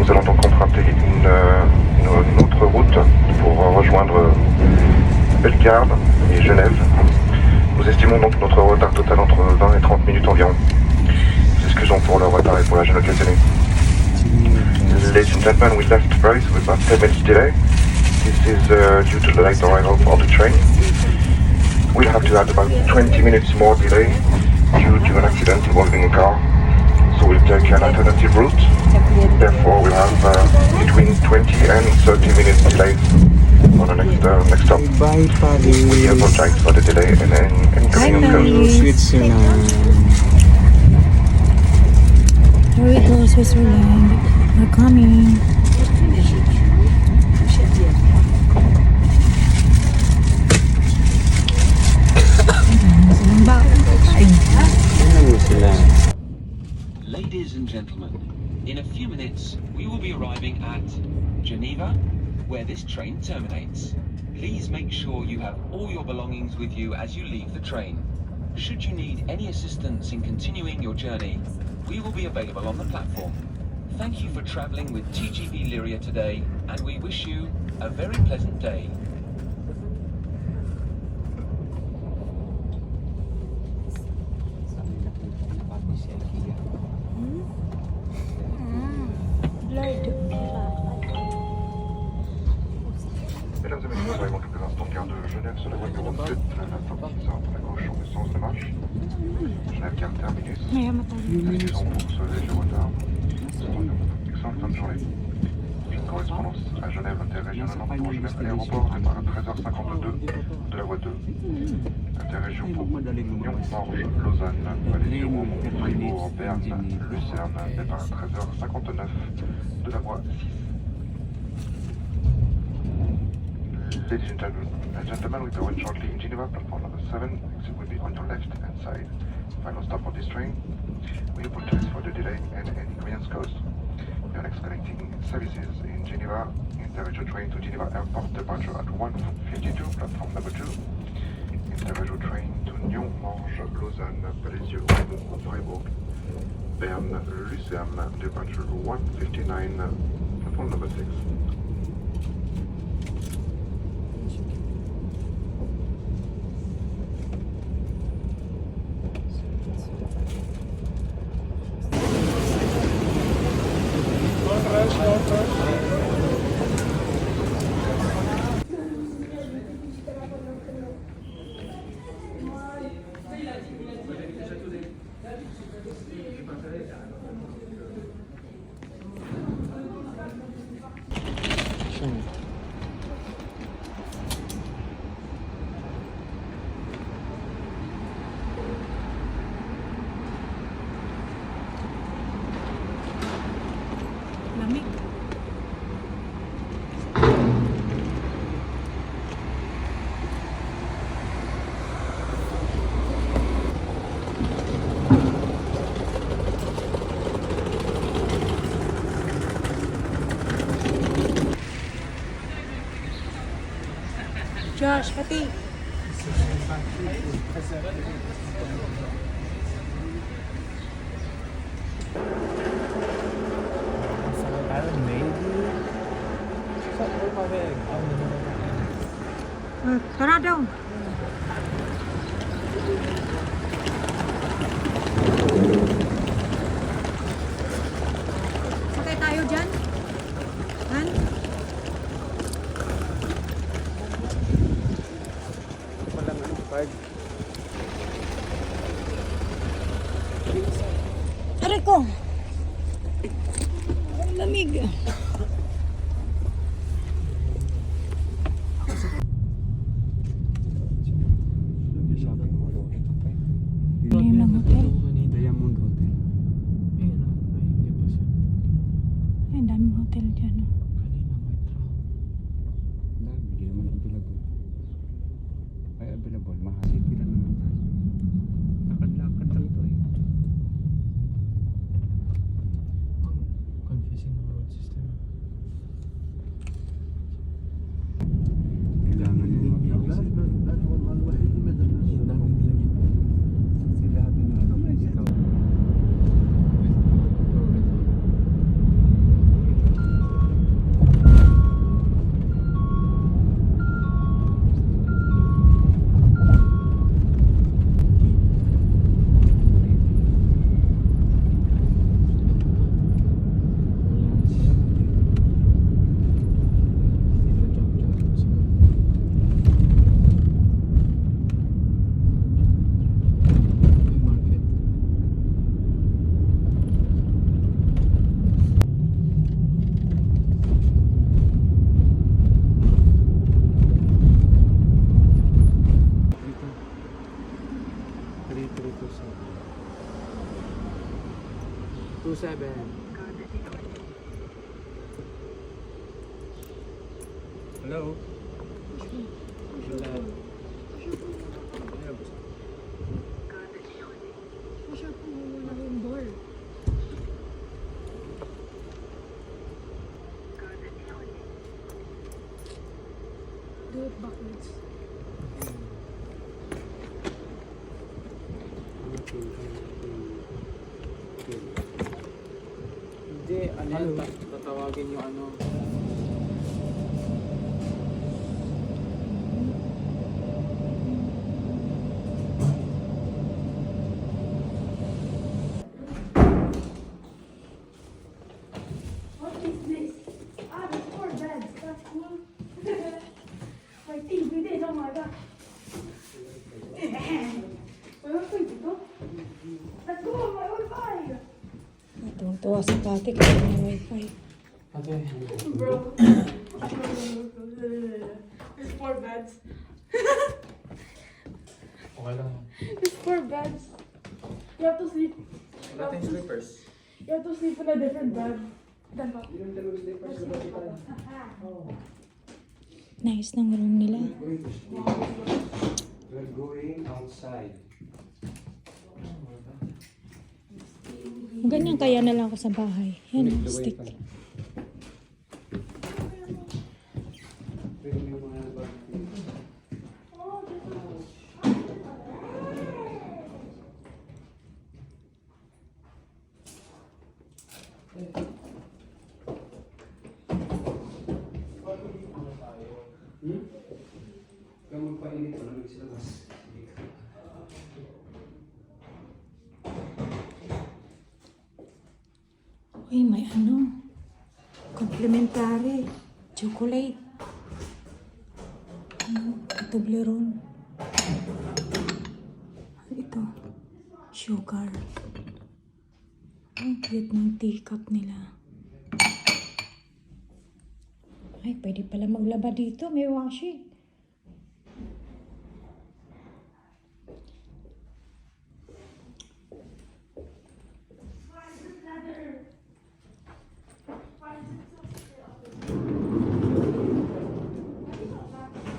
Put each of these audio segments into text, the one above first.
nous allons donc emprunter une autre route pour rejoindre Bellegarde et Genève. Nous estimons donc notre retard total entre 20 et 30 minutes environ. Nous excusons pour le retard et pour la gêne occasionnée. Ladies and gentlemen, we left Paris with about 10 minutes delay. This is due to the late arrival of the train. We'll have to add about 20 minutes more delay due to an accident involving a car. So we'll take an alternative route. Therefore, we'll have between 20 and 30 minutes delay on the next stop. Bye, Paris. We apologize for the delay and inconvenience. Hello, Switzerland. Here we go, Switzerland. We're coming. Ladies and gentlemen, in a few minutes we will be arriving at Geneva, where this train terminates. Please make sure you have all your belongings with you as you leave the train. Should you need any assistance in continuing your journey, we will be available on the platform. Thank you for travelling with TGV Lyria today, and we wish you a very pleasant day. Mesdames et messieurs, nous arrivons quelques instants de gare de Genève sur la voie numéro 7, la sortie sera à gauche en sens de marche. Genève gare terminus. Excusons pour ce léger retard. Excellente fin de journée. Prochaine correspondance à Genève interrégionale pour Genève aéroport, départ à 13h52 de la voie 2. Interrégion pour Lyon, Morges, Lausanne, Vallée-sur-Rhône, Fribourg, Berne, Lucerne, départ à 13h59 de la voie 6. Ladies and gentlemen, we arrive shortly in Geneva, platform number 7. Exit will be on your left-hand side. Final stop for this train. We apologize for the delay and inconvenience caused. Your next connecting services in Geneva, Interregio train to Geneva Airport, departure at 1:52, platform number 2. Interregio train to Nyon, Morges, Lausanne, Vallée-sur Rhône, Fribourg, Berne, Lucerne, departure 1:59, platform number 6. Lamig. Josh, pati. Tara daw. Sakay tayo dyan? Han? Aray ko. Ang lamig. Name ng hotel. Diamond Hotel. Ayun o. Ay, hindi pa siya. Ay, ang daming hotel dyan. Oh. Kanina may truck. Hindi naman available. Ay, available. Mahal. City lang naman tayo. Lakad-lakad lang to eh. Ang confusing ng road system. Kailangan yung mag-house. Ang daming ganyan. Sila atin na ikaw. 7. Hello? Wala. Masyado po muna yung door. Do it backwards. Hindi, ano yan, tatawagin yung ano. What is this? Ah, the 4 beds. That's cool. My TV din. Oh my god. May wifi dito? Let's go! May wifi! Tuwa si Pati kasi may wifi. Ate. Bro. There's 4 beds. Okay lang. There's 4 beds. You have to sleep. Wala tayong slippers. You have to sleep in a different bed. Than Papa. Nice ng room nila. We're going outside. Ganyan kaya na lang ako sa bahay. Yan, stick. Kamu painit pa lang sila mas. Uy, may ano. Complimentary. Chocolate. Toblerone. Ito. Sugar. Ang cute ng teacup nila. Ay, pwede pala maglaba dito. May washing.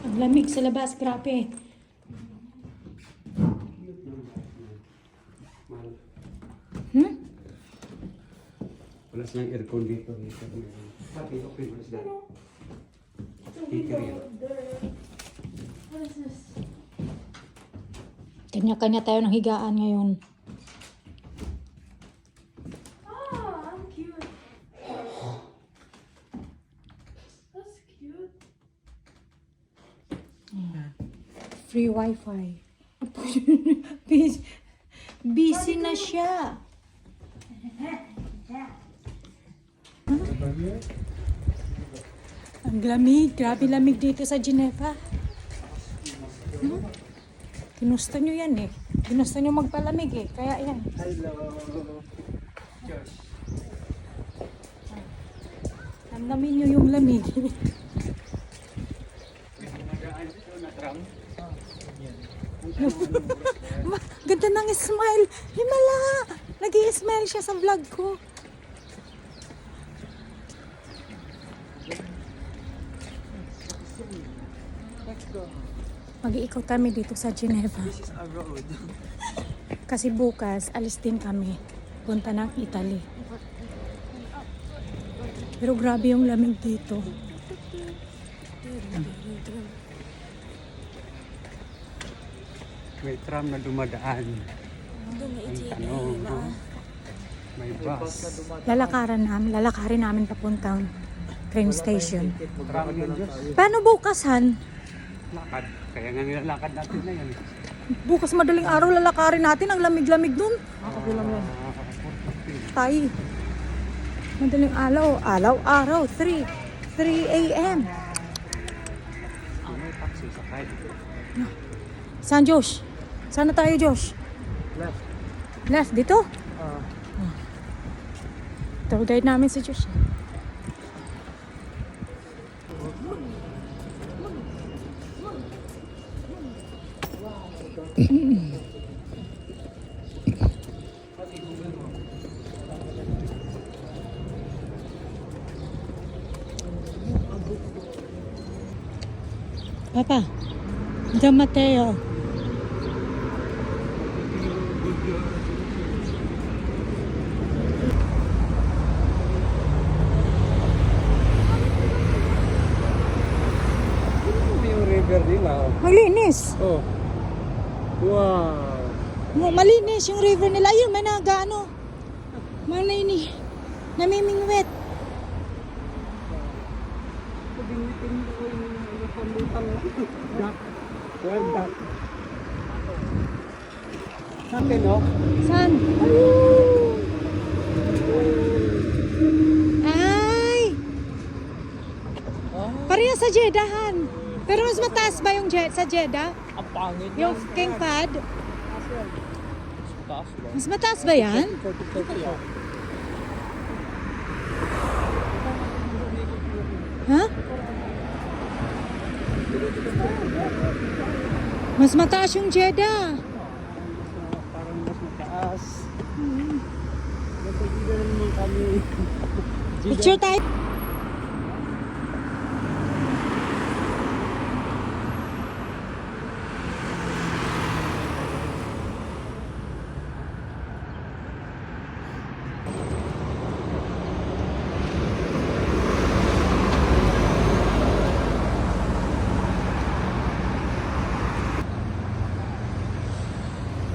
Ang lamig sa labas. Grabe. Hmm? Wala silang aircon dito. Pati okay mo sila. Speaker yun. What is this? Kanya-kanya tayo ng higaan ngayon. Ah, I'm cute. That's cute. Free wifi. Busy na siya. Ang lamig. Grabe lamig dito sa Geneva. Ginusto nyo yan eh. Ginusto nyo magpalamig eh. Kaya yan. Hello. Josh. Namnamin nyo yung lamig. Ganda ng smile. Himala! Nag-i-smile siya sa vlog ko. Let's go. Mag-iikot kami dito sa Geneva. This is a road. Kasi bukas, alis din kami. Punta ng Italy. Pero grabe yung lamig dito. May tram na dumadaan. Ang tanong, may bus. Lalakarin namin papuntang train station. Tram yun, Diyos. Paano bukasan? Lakad. Kaya nga nilalakad natin na yan. Bukas madaling araw lalakarin natin. Ang lamig-lamig dun. Tay. Madaling araw. 3 a.m. May taxi sakay. Saan, Josh? Saan na tayo, Josh? Left. Left, dito? Tour guide namin si Josh. Papa, Don Mateo. Yung river nila. Malinis. Oh. Wow. Malinis yung river nila. Ayun, may nag-ano. Malinis. Namimingwit. Well done. Natin, no? Saan? Ay! Pareha sa Jeddahan. Pero mas mataas ba yung sa Jeddah? Ang pangit Yung King Fahd? taas ba? Mas mataas ba yan? 40 yan. Ha? Mas mataas yung Jeddah. Parang mas mataas. Nagpagilan naman kami. Picture tayo.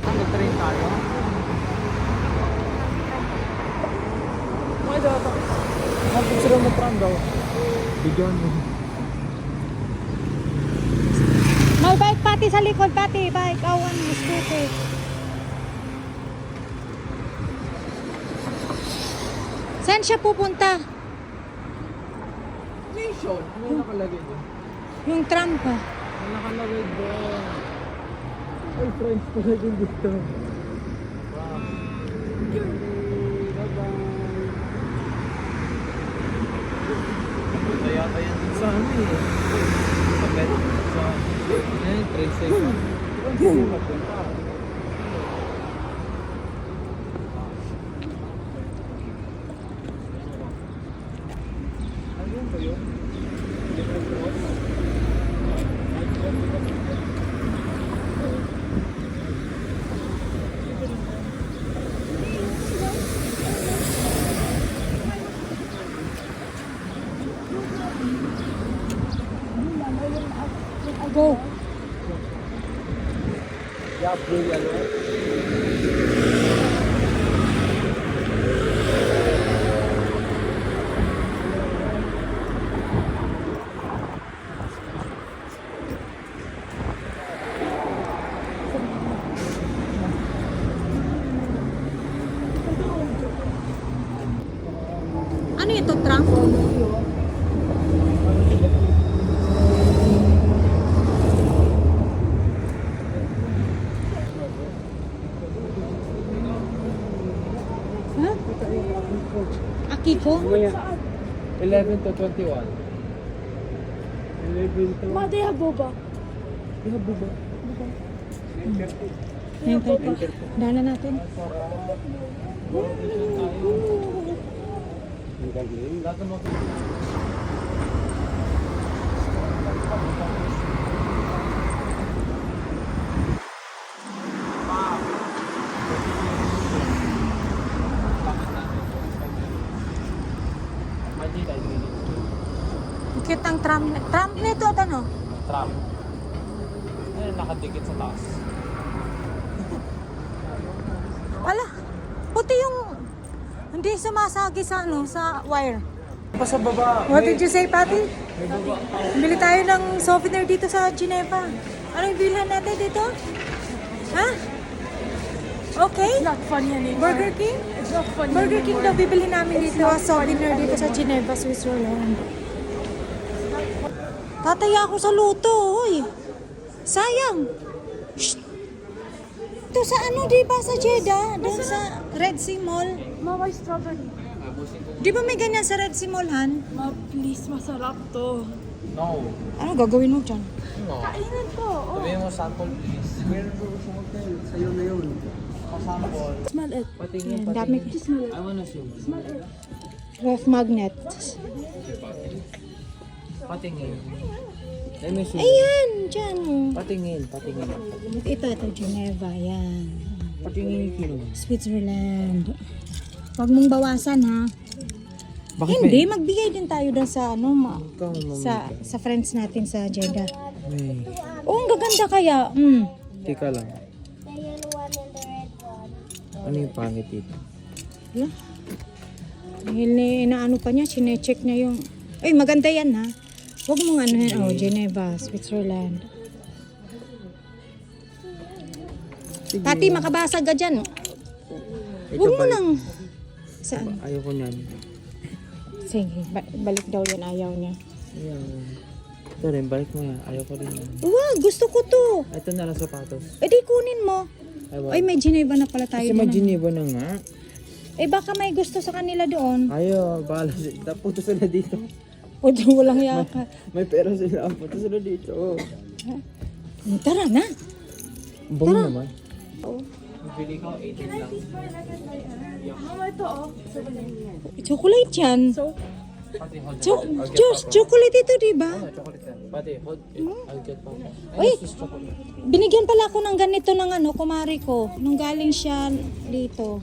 Nag-train tayo. May data. Mag-picture mo tram daw. Bigyan mo. May bike pati sa likod pati. Bike. Awan mo. Scooter. Saan siya pupunta? Nation. May nakalagay doon. Yung tram pa. May nakalagay doon. Ay, friends ko na din dito. Wow. Bye-bye. Punta yata yan din sa ano eh. Sa bed. Sa train station. Saan mapunta? Ayun ba yun? Different roads? Go. Yeah, blue, yellow. Ano ito, tram? Ha? Akiko? 11 to 21. 11 to. Ma, they have boba. Dala natin. Ang galing. Cute ang tram. Tram nito at ano? Tram. Ayun, nakadikit sa taas. Ala, puti yung hindi sumasagi sa ano, sa wire. Pa sa baba. What did you say, Patty? May baba. Bili tayo ng souvenir dito sa Geneva. Ano yung bilhan natin dito? Ha? Okay? It's not funny anymore. Burger King? It's not funny Burger King daw anymore. bibili namin dito. Souvenir dito sa Geneva, Switzerland. Tataya ako sa luto, hoy. Sayang. Shh. Ito sa ano, di ba sa Jeddah? Doon sa Red Sea Mall. Ma, may strawberry. Di ba may ganyan sa Red Sea Mall, Han? Ma, please, masarap to. No. Ano gagawin mo dyan? No. Kainan to. Oh. Sabihin mo sample please. Meron ko sa hotel. Sa'yo na yun. Sample. Smell it. Patingin, Ayan, dami. I wanna see. Ref magnet. Patingin. Ay, may susi. Ayan, dyan. Oh. Patingin. Ito, Geneva, yan. Patingin kilo. Switzerland. Huwag mong bawasan, ha? Bakit Hindi, magbigay din tayo doon sa, Ikaw, mami. sa friends natin sa Jeddah. May. Oo, ang gaganda kaya. Tika lang. The yellow one and the red one. Ano yung pangit dito? Yeah. Dahil inaano pa niya, sinecheck niya yung... Ay, maganda yan, ha? Huwag mong ano yan. Oh, Geneva, Switzerland. Pati, makabasag ka dyan. Huwag mo nang... Saan? Ayoko niyan. Sige, balik daw yan. Ayaw niya. Ayaw. Ito rin, balik mo yan. Ayoko rin yan. Wag, gusto ko to. Ito na lang sapatos. Eh di kunin mo. Ay, may Geneva na pala tayo. Kasi may doon, ah. Geneva na nga. Eh baka may gusto sa kanila doon. Ayaw, bahala sila. Punta sila dito. O doon walang yaka. May pera sila. Punta sila dito. Tara na. Bong naman. Bili ko 18 lang. Mama, ito oh. Chocolate yan. Pati hot. Chocolate ito, di ba? Chocolate yan. Pati hot. I'll get pa. Uy, binigyan pala ako ng ganito ng kumari ko. Nung galing siya dito.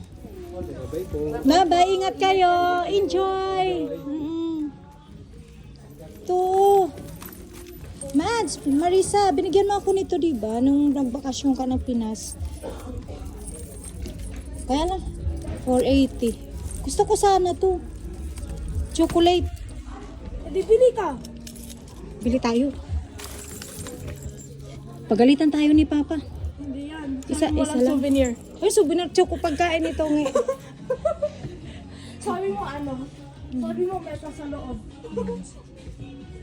Bye, ingat kayo. Enjoy. To. Mads, Marisa, binigyan mo ako nito, di ba? Nung nagbakasyon ka ng Pinas. Kaya lang, 480. Gusto ko sana to. Chocolate. Di bili ka. Bili tayo. Pagalitan tayo ni Papa. Hindi yan. Isa Sabi mo lang. lang souvenir. Ay, souvenir. Choco pagkain ito ng... Sabi mo ano? Sabi mo meta sa loob.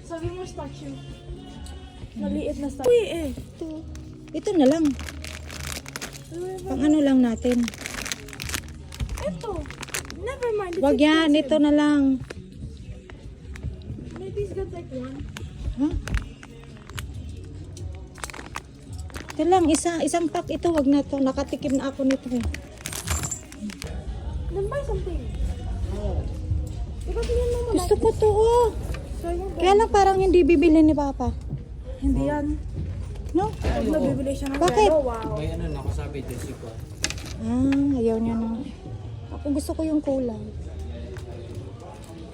Sabi mo statue. Maliit na statue. Uy eh. Ito na lang. Pang ano lang natin. Ito. Never mind. It's Wag yan. expensive. Ito na lang. Maybe it's got like one. Ha? Ito lang. Isang pack ito. Wag na to. Nakatikim na ako nito eh. Then buy something. Ikaw tingnan mo Gusto ko to. Oh. Kaya lang parang hindi bibili ni Papa. Hindi yan. No? Pag nabibili siya ng Bakit? yellow, wow. May ano na, kasabi Desi ko. Ayaw niya na. Ako gusto ko yung kulay.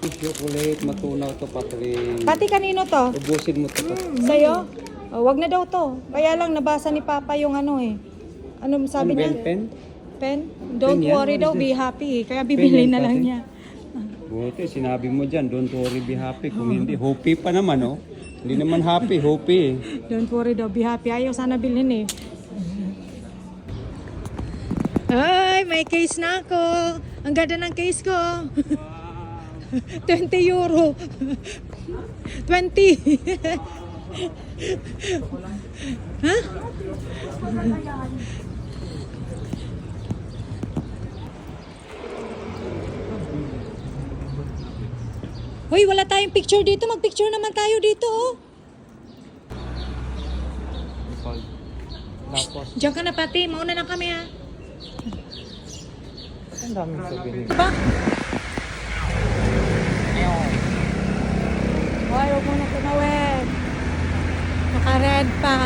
Chocolate, matunaw to, Patrick. Pati kanino to? Ubusin mo to. Sa'yo? Oh, wag na daw to. Kaya lang nabasa ni Papa yung ano eh. Ano sabi niya? Pen? Pen? Don't Pen yan? worry daw, What is be happy. Kaya bibili yan, na lang pati? niya. Buti, sinabi mo dyan, don't worry, be happy. Kung hindi, hopi pa naman, oh. Hindi naman happy, hopi. Don't worry daw, be happy. Ayaw sana bilhin eh. Ay, may case na ako. Ang ganda ng case ko. 20 euro. 20. Ha? Hoy, wala tayong picture dito. Mag-picture naman tayo dito, oh. Tapos, Diyan ka na pati. Mauna na kami, ha. ang daming souvenir. Diba? Hoy, huwag mo na tumawid. Naka-red pa.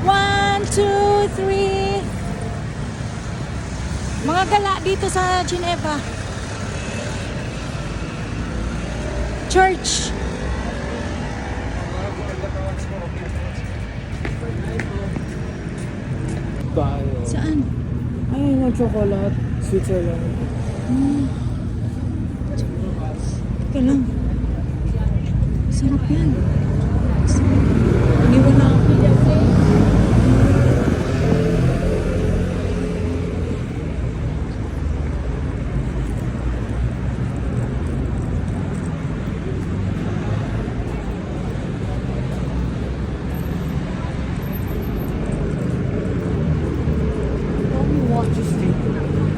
One, two, three. Mga gala dito sa Geneva. Church. Bayo. Saan? Ay, yung chocolate. Switzerland. Teka lang. Sarap yan. Iniwan na ako.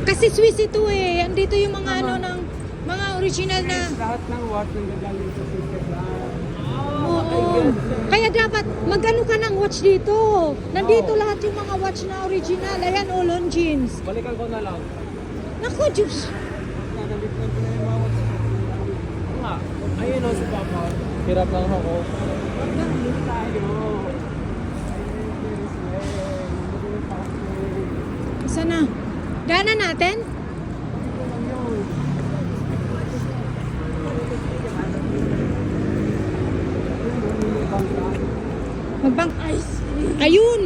Kasi Swiss ito eh. Andito yung mga ano ng mga original na. Lahat ng watch ng gagaling sa Switzerland. Oo. Kaya dapat mag-ano ka ng watch dito. Nandito lahat yung mga watch na original. Ayan, all on jeans. Balikan ko na lang. Naku, Diyos. nandito lang na yung mga Nga. Ayun o si Papa. Hirap lang ako. Nandito tayo. Saan na? Gana natin? Magbang... Ayun!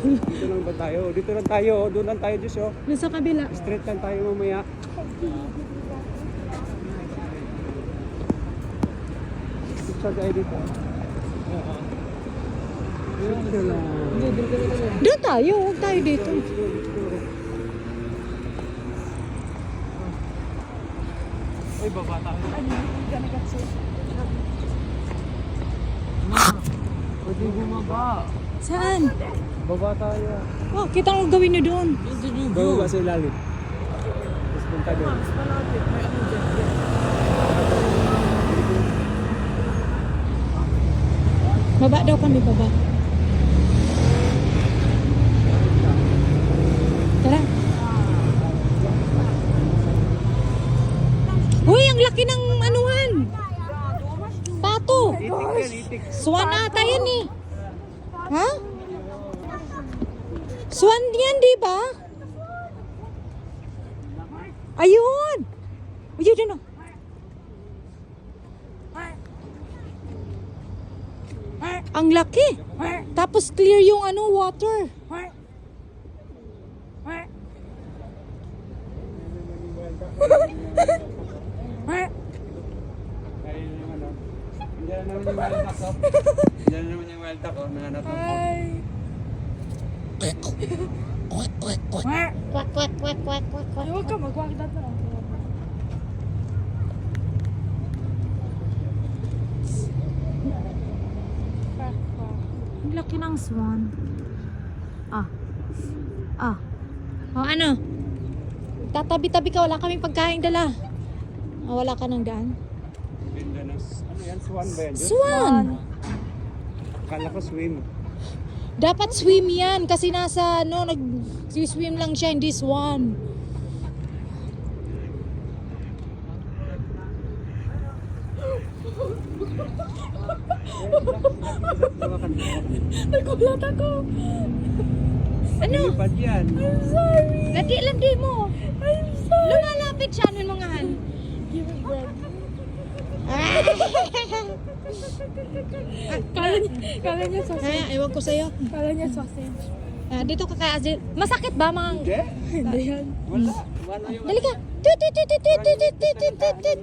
Dito lang ba tayo? Dito lang tayo. Doon lang tayo, Diyos. Oh. Nasa kabila. Straight lang tayo mamaya. Picture tayo dito. Picture lang. Doon tayo. Huwag tayo dito. Uy, baba tayo. Pwede bumaba. Saan? Baba tayo. Oh, kita mo gawin nyo doon. Baba sa ilalim. Tapos punta doon. Mas malapit. May ano dyan. Baba daw kami, baba. Tara. Uy, ang laki ng anuhan. Pato. Swan ata yan eh. Ha? Swan yan, di ba? Ayun. Ayun din oh. Ang laki. Tapos clear yung ano, water. Ayun yung ano. Diyan na naman yung wild duck. Oh. Diyan na naman yung wild duck. Oh. Nanganap ng Kwak, kwak, kwak, kwak, kwak, kwak. Huwag ka magwag na to. Ang laki ng swan. Ah. Ah. O ano? Tatabi-tabi ka, wala kaming pagkain dala. Ah, wala ka ng daan. Ganda ng, ano yan? Swan ba yan? Diyos? Swan! Akala ko swim. Dapat swim yan kasi nasa ano, nag-swim lang siya, hindi swan. Nagulat ako. Ano? Lipad yan. Landi mo. I'm sorry. Lumalapit siya ng mga han. Kala niya sausage. Kaya, ewan ko sa'yo. Kala niya sausage. Ah, dito ka kaya. Masakit ba mga... Hindi. Hindi yan. Wala. Wala yung... Dali ka. Tut, tut, tut, tut, tut, tut, tut, tut, tut, tut.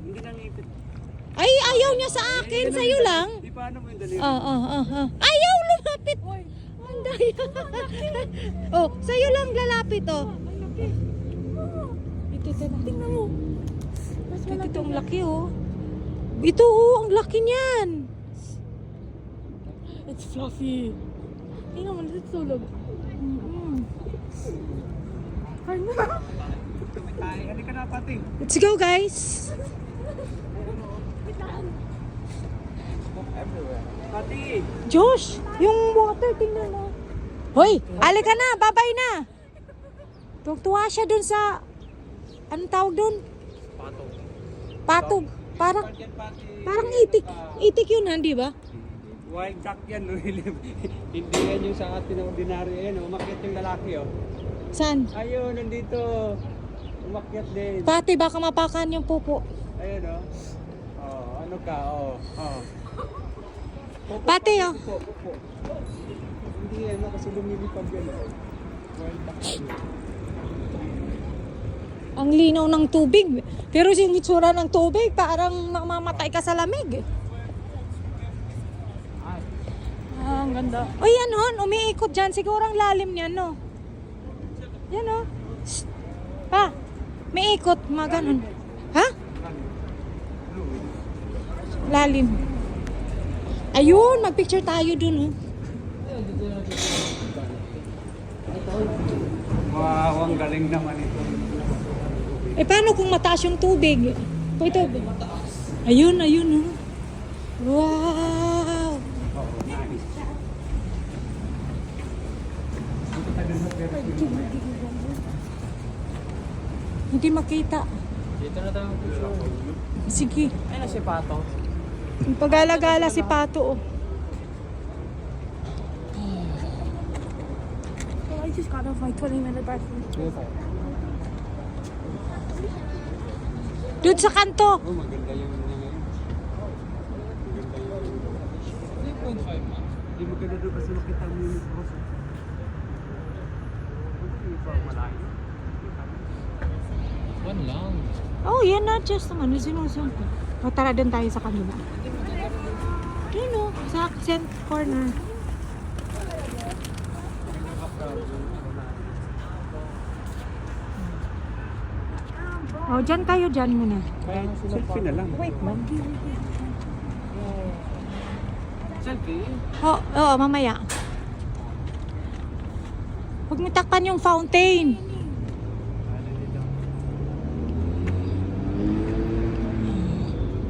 Hindi nangipit. Ay, ayaw niya sa akin. Sa'yo lang. Di paano mo yung daliri? Ayaw lumapit. Ang daya. Oh, sa'yo lang lalapit, oh. Ito, tingnan mo. Ito, ang laki, oh. Ito, oh, ang laki niyan. It's fluffy. Tingnan mo, it's tulog. Ay, halika na pati. Let's go, guys. Pati. Josh, yung water, tingnan mo. Hoy, alika na, babay na. Tuwa siya dun sa, anong tawag dun? Patong. Patog. Parang itik. Itik yun, hindi ba? Wild duck yan, no? Hindi yan yung sa atin na ordinary. Ayan, umakyat yung lalaki, oh. Saan? Ayun, nandito. Umakyat din. Pati, baka mapakan yung pupo. Ayun, oh. Oh, ano ka, oh. Oh. Pati, oh. Pupo. Hindi yan, no? Kasi lumilipad yan, oh. Wild duck. Ang linaw ng tubig. Pero yung itsura ng tubig, parang mamamatay ka sa lamig. Ah, ang ganda. O yan, hon, umiikot dyan. Siguro ang lalim niyan, no? Yan, oh. Shh. Pa, may ikot, mga ganun. Ha? Lalim. Ayun, magpicture tayo dun, oh. Wow, ang galing naman ito. Eh, paano kung mataas yung tubig? Ito. Ayun, ayun, oh. Wow! Oh, nice. Hindi makita. Dito na tayo mag-picture. Sige. Ay, na si Pato. Pagala-gala si Pato. Oh. Oh, I just got off my 20-minute breakfast. Doon sa kanto. Oh, maganda yung ngayon. Maganda yung... 3.5 ma. Hindi maganda doon kasi makita mo yung cross. Malayo. One lang. Oh, yan na. Just naman. Sinusumpo. O, tara doon tayo sa kanila. Yun o. Sa accent corner. Oh, dyan kayo. Dyan muna. Selfie na lang. Wait, man. Selfie? Oh, oo, mamaya. Huwag mo takpan yung fountain.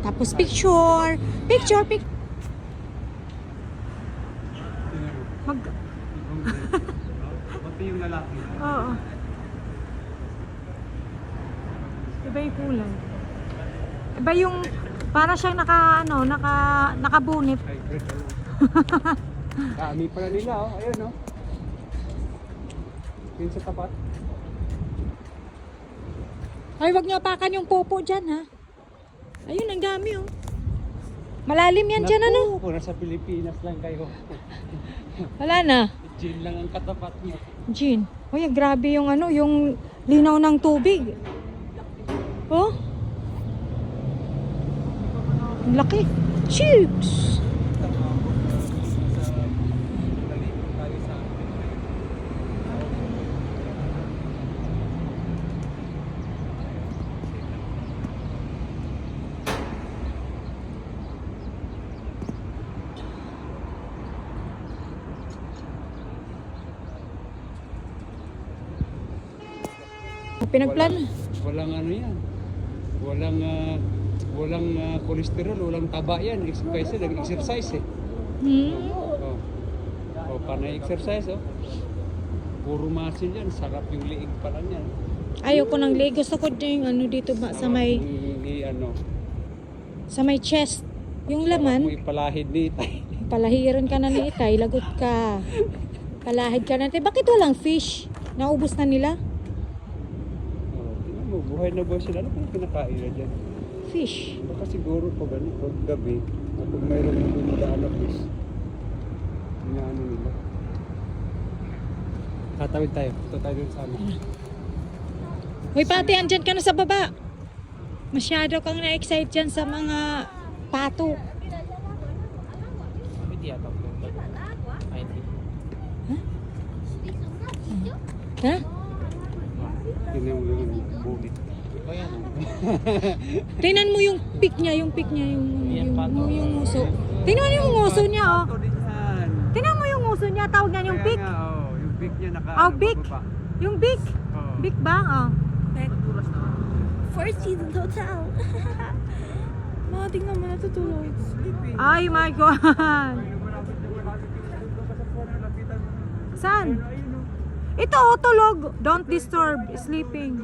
Tapos picture. Picture. Mag... Pati yung lalaki. Oo. Iba yung kulay. Iba yung... Para siyang nakabunit. Ay, great. Dami pala nila, oh. Ayun, oh. Yun sa tapat. Ay, wag niyo apakan yung popo dyan, ha? Ayun, ang dami, oh. Malalim yan dyan, ano? Kung nasa Pilipinas lang kayo. Wala na. Gin lang ang katapat niyo. Jean. Uy, grabe yung yung linaw ng tubig. Oh? Ang laki. Chips! Pinagplano. Walang ano yan. Walang cholesterol, walang taba yan. Exercise, nag-exercise eh. Oh. Oh, panay exercise oh. Puro muscle yan, sarap yung liig pala niyan. Ayoko ng leg. Gusto ko din yung dito ba sa may sa may chest. Yung Mo laman, ipalahid ni Itay. palahiran ka na ni Itay, lagot ka. Palahid ka na. Bakit walang fish? Naubos na nila? Oh, tingnan mo, buhay na buhay sila. Ano kung kinakain na dyan? Fish. Baka siguro pag gabi, kapag mayroon na dumadaan na fish, inaano nila. Tatawid tayo. Ito tayo dun sa ano. Hoy, pati, andyan ka na sa baba. Masyado kang na-excite dyan sa mga pato. Hindi yata ako. Ay, hindi. Ha? Tingnan mo yung bulit. Ba yan? Tingnan mo yung pick niya, yung Yan, pato. yung uso. Tingnan mo yung uso niya, oh. Ito din yan. Tingnan mo yung uso niya, tawag niya yung Kaya pick. nga, oh, yung pick niya naka Oh, pick. bababa. Yung big. Oh. Big ba? Oh. Four seasons hotel. Ma, tingnan mo, natutulog. Ay, my God. Saan? Ito, oh, tulog. Don't disturb. Sleeping.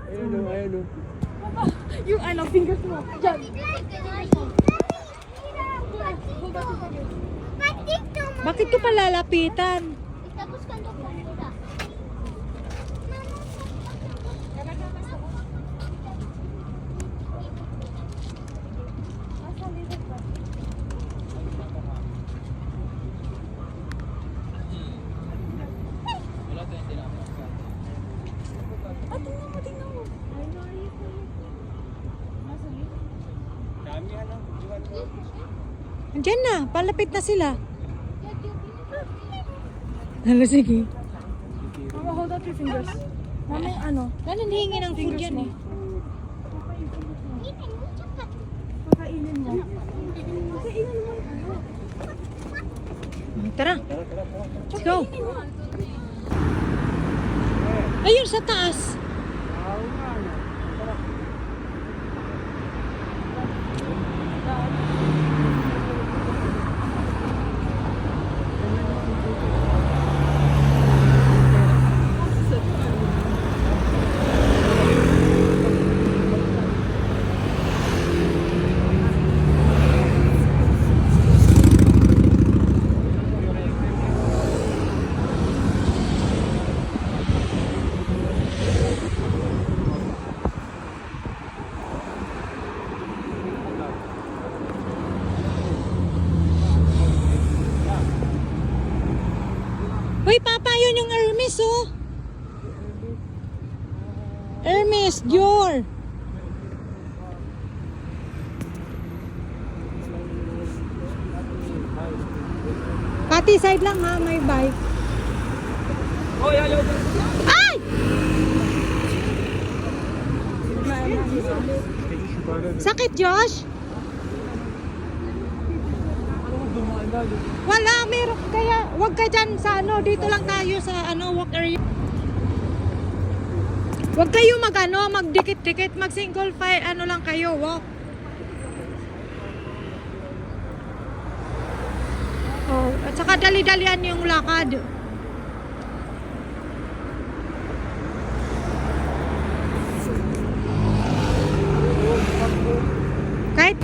Ayun o, ayun o. Yung fingers mo. Diyan. Bakit ko palalapitan? Wala tayong tinapos. Tingnan mo. Dami ano. Andiyan na. Palapit na sila. Hala, sige. Mama, hold out your fingers. Mama, Naninihingi ng food yan eh. Pakainin mo. Tara. Let's go. Ayun, sa taas. Hermes, oh. Hermes, Dior. Pati side lang ha, may bike. Hoy, ayaw. Ay! Sakit, Josh? Wala, meron. Kaya, wag ka dyan sa ano, dito lang tayo sa ano, walk area. Wag kayo magdikit-dikit, mag single file, ano lang kayo, walk. Oh, at saka dali-dalian yung lakad. Kahit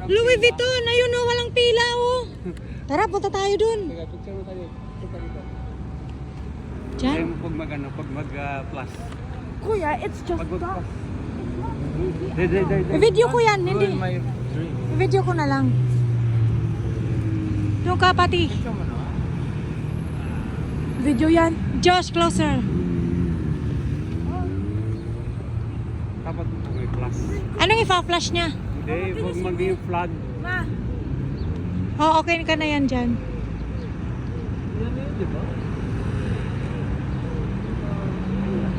Louis Vuitton, ayun oh, walang pila oh. Tara, punta tayo dun. Teka, picture mo tayo. Punta dito. Diyan? Ayaw mo pag mag-plus. Kuya, it's just Pag that. mag-plus. Day. Video ko yan, Ruin hindi. my dream. Video ko na lang. Doon ka, pati. Video yan. Josh, closer. Dapat may plus. Anong ipa-flash niya? Hindi, huwag maging flood. Ma, Oh, okay ka na yan dyan.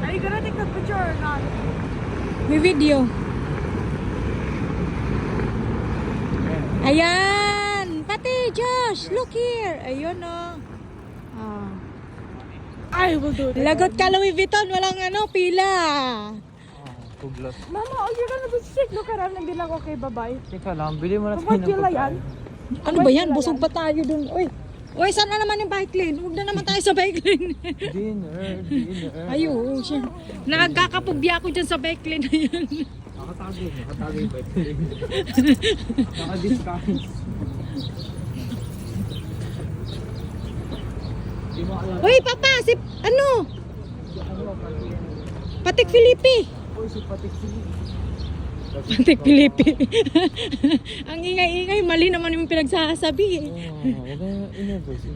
are you gonna take the picture or not? May video. Ayan! Pati, Josh! Look here! Ayun, oh. Ah. I will do it. Lagot ka, Louis Vuitton. Walang ano, pila. Puglas. Mama, oh, you're gonna be sick. Look at I'm bilang ko kay babay. Teka lang, bili mo na tayo Mama, ng pila yan? Ano ba yan? Busog pa tayo dun. Uy! Uy, saan na naman yung bike lane? Huwag na naman tayo sa bike lane. Dinner. Ayun, siya. Nakagkakapugbi ako dyan sa bike lane na yan. Nakatago yung bike. Naka-discount. Di mo alam. Uy, papa! Si, ano? Patik Filipi. Uy, si Patik Sili. Patik Filipi. Ang ingay-ingay, mali naman yung pinagsasabi eh. Huwag na inner-voice.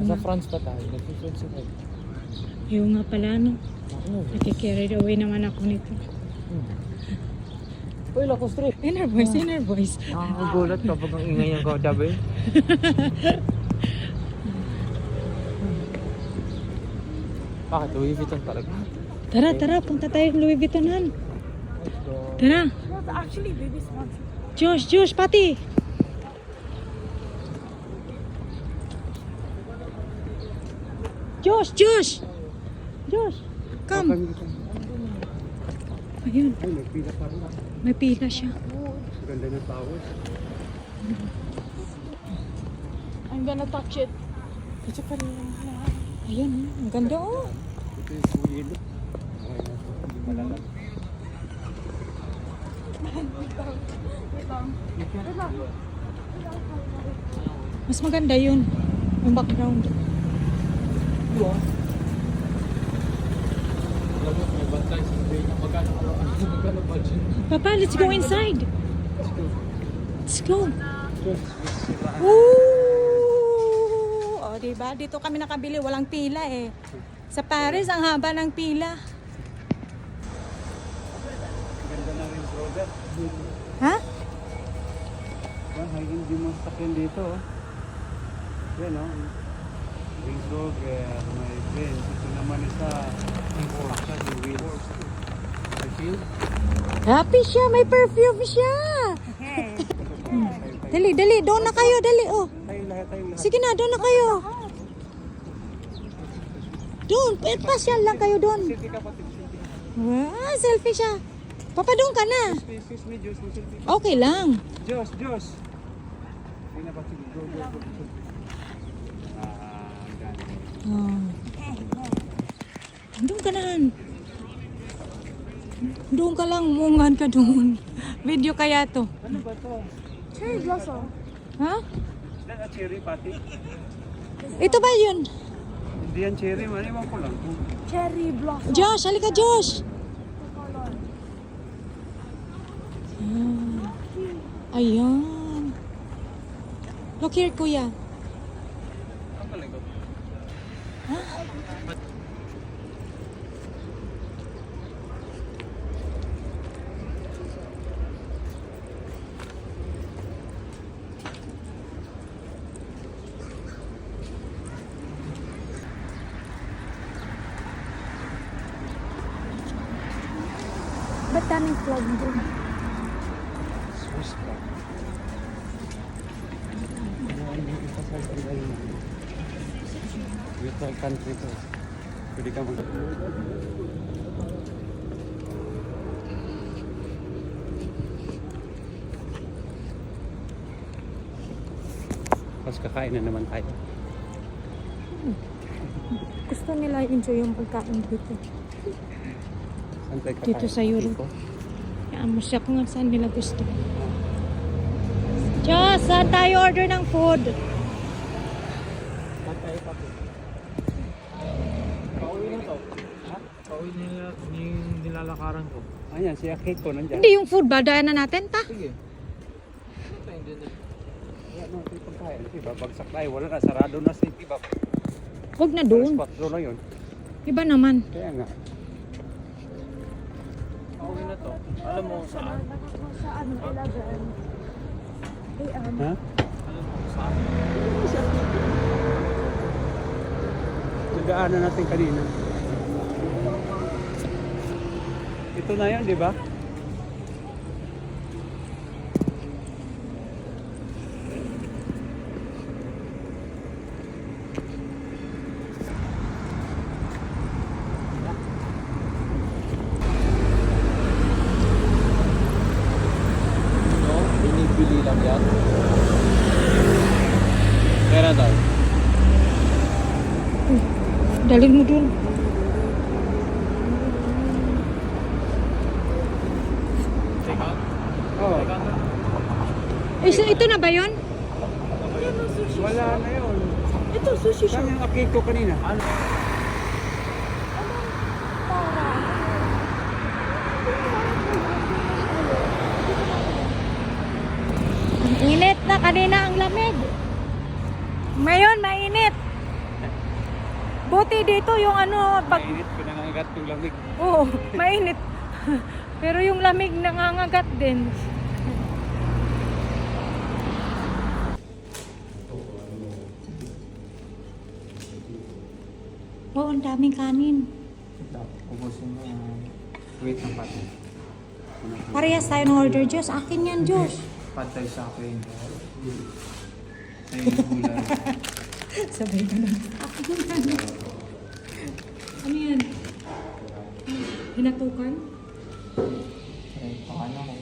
Sa France pa tayo. Nag-friends sa tayo. Ayaw nga pala, no? Naki-carried away naman ako nito. Uy, lako straight. Inner voice. Nakakagulat kapag ang ingay niyang kadabi. Bakit? Louis Vuitton talaga. Tara, punta tayo sa Louis Vuittonan. Let's go. Tara. That's actually baby sponsor. Josh, pati. Josh, come. Ayun, Ay, may pila pa rin. may pila siya. Ganda ng towers. I'm gonna touch it. Ayun, ang ganda oh. Ito yung suyelo. Okay, hindi malalag. Mas maganda yun. Yung background. May bantay sa bay na magkano budget. Papa, let's go inside. Let's go. Ooh! O, diba? Dito kami nakabili. Walang pila eh. Sa Paris, ang haba ng pila. Ganda na rin, brother. Ha? Yan, hindi mo sakyan dito. Oh. Yan, oh. Range Rover, may Benz. Ito naman isa. Porsche, yung wheels. I feel. Happy siya. May perfume siya. Dali. Doon na kayo. Dali, oh. Tayo lahat. Sige na, doon na kayo. Doon. Pasyal lang kayo doon. Selfie ka, pati selfie. Wow, selfie siya. Papa, doon ka na. Excuse me, Diyos, selfie. Okay lang. Diyos. Ay na, pati go. Oh. Doon ka na. Doon ka lang. Mungan ka doon. Video kaya to. Ano ba to? Cherry blossom. Ha? Is that a cherry, pati? Ito ba yun? Hindi yan cherry, maniwan ko lang. Cherry blossom. Josh, halika Josh. Ayan. Look here, kuya. Ang galing ko. Ba't daming flag doon? Swiss pa. Virtual country to. Pwede ka mag... Tapos kakain na naman tayo. Gusto nila enjoy yung pagkain dito. Saan tayo kakain? Dito sa Europe. Kaya mo siya kung saan nila gusto. Diyos, saan tayo order ng food? Pauwi na to. Ha? Pauwi nila yung nilalakaran ko. Ayan, si Akiko nandyan. Hindi yung food ba? Daan na natin, ta? Sige. Tayo din na. Wala na ito pagkain. Diba, bagsak tayo. Wala na, sarado na si Diba. Huwag na doon. Alas 4 na yun. Iba naman. Kaya nga. Pauwi na to. Alam mo saan? Sa ano, 11 a.m. Ha? Alam mo saan? Nagdaanan natin kanina. Ito na yun, di ba? No? Binibili lang yan. Pera daw. Dalhin mo dun. Take out? Oo. Take out? Ito na ba yun? Wala na yun. Ito, sushi Saan yung Akiko kanina? Ano? Ang init na kanina ang lamig. Ngayon, mainit. Buti dito yung ano, pag... Mainit ko nangangagat yung lamig. Oo, mainit. Pero yung lamig nangangagat din. Oo, ang daming kanin. Ubusin mo yung wait ng patay. Parehas tayo ng order, Diyos. Akin yan, Diyos. Patay sa akin. Sa yung gulay. Sabay ka na. Akin yan. Ano yan? Hinatukan? Ay, paano ko?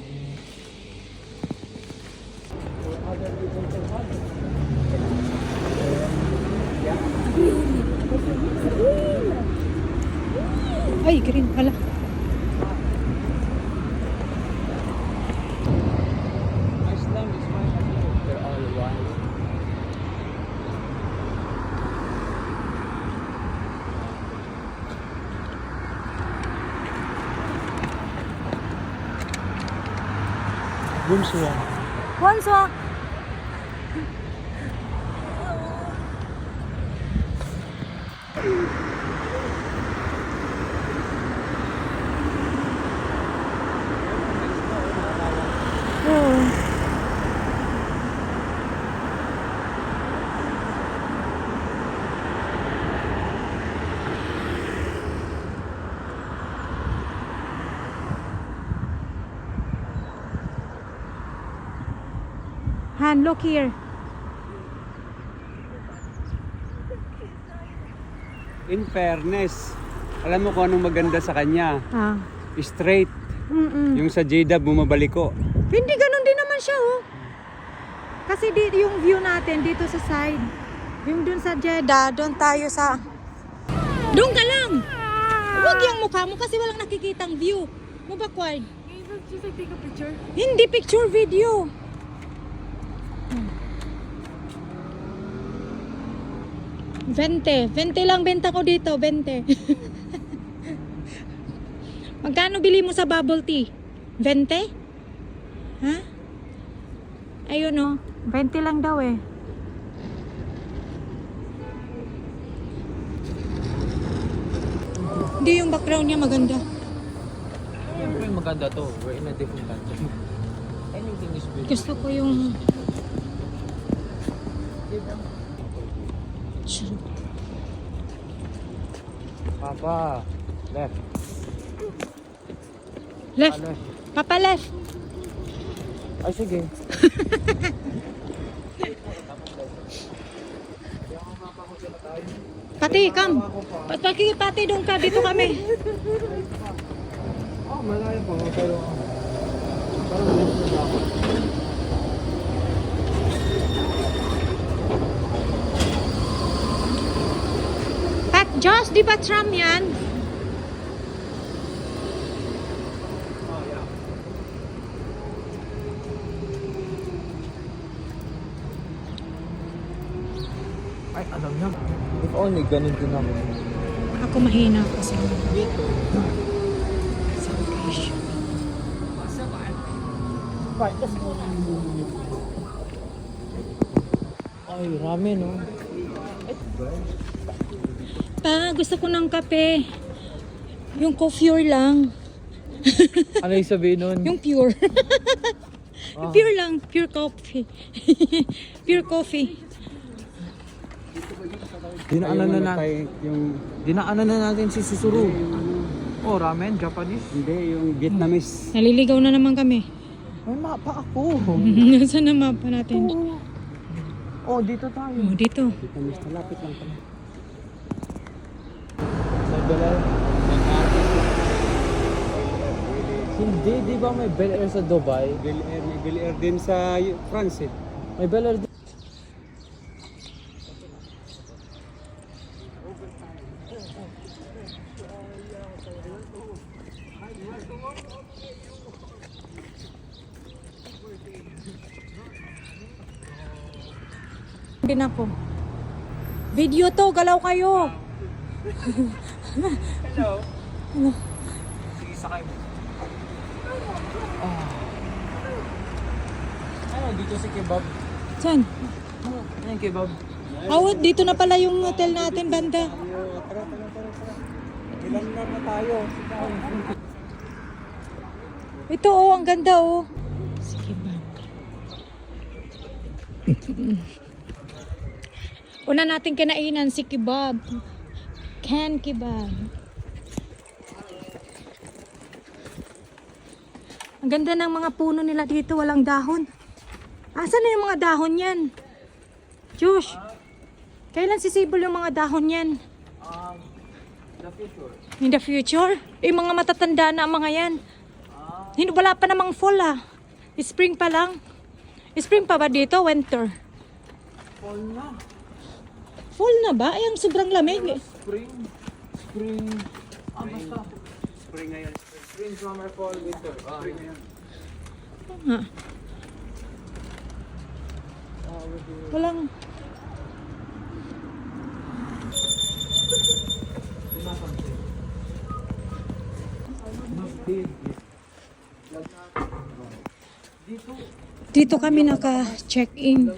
Ay, green pala. Islam is my country. They're all one. Bunso. Bonso. Oo. Han, look here. In fairness, alam mo kung anong maganda sa kanya? Ah. Straight. Mm-mm. Yung sa Jeddah bumabaliko. Hindi ganun din naman siya, oh. Kasi yung view natin dito sa side. Yung dun sa Jeddah, doon tayo sa... Doon ka lang! Huwag yung mukha mo kasi walang nakikitang view. Mo ba, Quad? Can you just like take a picture? Hindi picture, video. 20. 20 lang benta ko dito, 20. Magkano bili mo sa bubble tea? 20? Ha? Ayun oh, 20 lang daw eh. Hindi, yung background niya maganda. Siyempre maganda to. We're in a different country. Anything is beautiful. Gusto ko yung... Papa, left. Left. Papa left. Ay, sige. Pati, come. Pati doon ka. Dito kami. Oh, malayo pa. Pero, parang left na ako. Pat, Josh, di ba tram yan? Ay, alam niya. If only ganun din ako. Ako mahina kasi. Dito. Sa location. Ay, ramen, no? Pa, gusto ko ng kape. Yung co-pure lang. Ano yung sabihin nun? Yung pure. Yung pure lang. Pure coffee. Pure coffee. Dinaanan na natin. Dinaanan na natin si Susuru. Oh, ramen, Japanese. Hindi, yung Vietnamese. Naliligaw na naman kami. May mapa ako. Nasaan na mapa natin? Oh, dito tayo. Oh, dito. Vietnamese, malapit lang pala. Sa Bel-Air. Hindi, di ba may Bel-Air sa Dubai? Bel-Air, may Bel-Air din sa France eh. May Bel-Air din. Din ako. Video to, galaw kayo. Hello. Sige, sakay mo. Ano, dito si Kebab. Saan? Ano yung Kebab? Awat, dito na pala yung hotel natin, banda. Tara. Ilan na tayo? Ito oh, ang ganda oh. Sige ba? Una natin kinainan si kebab. Can kebab. Ang ganda ng mga puno nila dito, walang dahon. Asan na yung mga dahon yan? Josh, kailan sisibol yung mga dahon yan? The future. In the future? Mga matatanda na ang mga yan. Hindi, wala pa namang fall ah. Spring pa lang. Spring pa ba dito? Winter? Fall na. Fall na ba? Ay, ang sobrang lamig. Spring. Basta. Spring ngayon. Spring, summer, fall, winter. Spring ngayon. Nga. Walang... Dito kami naka-check-in.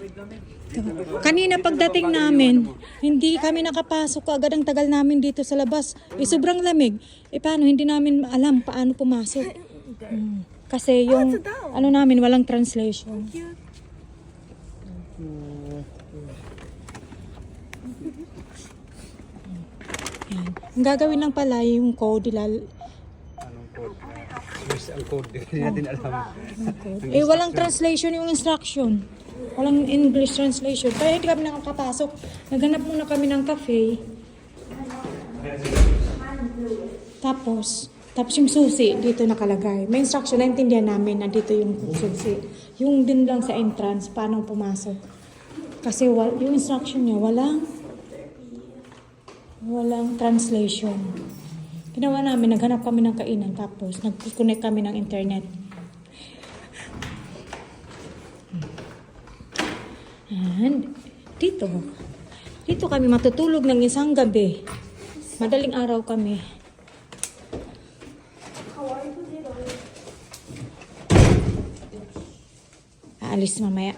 Kanina pagdating namin, hindi kami nakapasok agad, ang tagal namin dito sa labas. Sobrang lamig. Paano, hindi namin alam paano pumasok. Kasi yung, ano namin, walang translation. Yan. Ang gagawin lang pala yung code, Anong code? Yes, ang code. Hindi natin alam. walang translation yung instruction. Walang English translation. Kaya hindi kami nakakapasok. Naghanap muna kami ng cafe. Tapos yung susi dito nakalagay. May instruction, naintindihan namin, nandito yung susi. Yung din lang sa entrance, paano pumasok. Kasi yung instruction niya, walang translation. Ginawa namin, naghanap kami ng kainan, tapos nag-connect kami ng internet. And dito, Dito kami matutulog ng isang gabi. Madaling araw kami. How are you today, though? Aalis mamaya.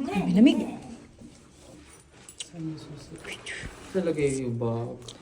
Ay, malamig. Talaga yung bag.